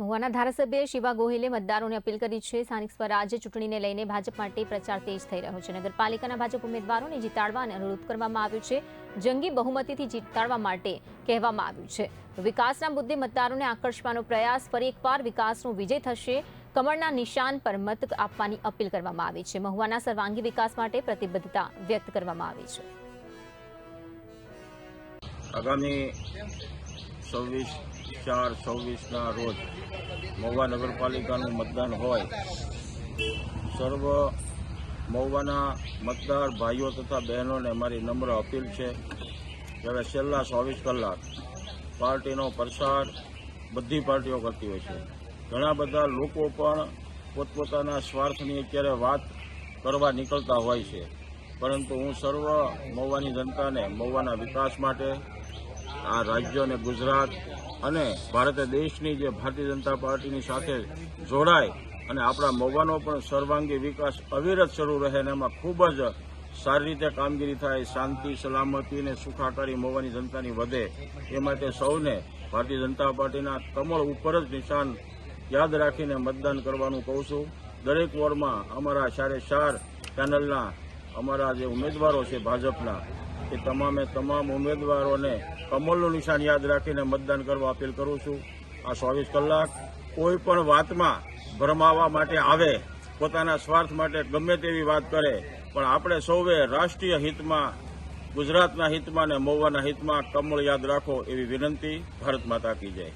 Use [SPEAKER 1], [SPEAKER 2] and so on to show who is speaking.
[SPEAKER 1] મહુવાના ધારાસભ્ય શિવા ગોહિલે મતદારોને અપીલ કરી છે. સ્થાનિક સ્વરાજ્ય ચૂંટણીને લઈને ભાજપ માટે પ્રચાર તેજ થઈ રહ્યો છે. નગરપાલિકાના ભાજપ ઉમેદવારોને જીતાડવા અનુરોધ કરવામાં આવ્યો છે. જંગી બહુમતીથી જીતાડવા માટે કહેવામાં આવ્યું છે. વિકાસના મુદ્દે મતદારોને આકર્ષવાનો પ્રયાસ. ફરી એકવાર વિકાસનો વિજય થશે. કમળના નિશાન પર મત આપવાની અપીલ કરવામાં આવી છે. મહુવાના સર્વાંગી વિકાસ માટે પ્રતિબદ્ધતા વ્યક્ત કરવામાં આવી છે.
[SPEAKER 2] આગામી 26/4/26ના રોજ મહુવા નગરપાલિકાનું મતદાન હોય. સર્વ મહુવાના મતદાર ભાઈઓ તથા બહેનોને મારી નમ્ર અપીલ છે કે હવે છેલ્લા 24 કલાક પાર્ટીનો પ્રચાર બધી પાર્ટીઓ કરતી હોય છે. ઘણા બધા લોકો પણ પોતપોતાના સ્વાર્થની અત્યારે વાત કરવા નીકળતા હોય છે, પરંતુ હું સર્વ મહુવાની જનતાને મહુવાના વિકાસ માટે આ રાજ્ય અને ગુજરાત અને ભારત દેશની જે ભારતીય જનતા પાર્ટીની સાથે જોડાય અને આપણા મહુવાનો પણ સર્વાંગી વિકાસ અવિરત શરૂ રહે અને એમાં ખૂબ જ સારી રીતે કામગીરી થાય, શાંતિ, સલામતી અને સુખાકારી મહુવાની જનતાની વધે એ માટે સૌને ભારતીય જનતા પાર્ટીના કમળ ઉપર જ નિશાન યાદ રાખીને મતદાન કરવાનું કહું છું. દરેક વોર્ડમાં અમારા 4 પેનલના અમારા જે ઉમેદવારો છે ભાજપના, એ તમામે તમામ ઉમેદવારોને કમળનું નિશાન યાદ રાખીને મતદાન કરવા અપીલ કરું છું. આ 24 કલાક કોઈ પણ વાતમાં ભરમાવા માટે આવે, પોતાના સ્વાર્થ માટે ગમે તેવી વાત કરે, પણ આપણે સૌએ રાષ્ટ્રીય હિતમાં, ગુજરાતના હિતમાં અને મહુવાના હિતમાં કમળ યાદ રાખો એવી વિનંતી. ભારત માતા કી જય.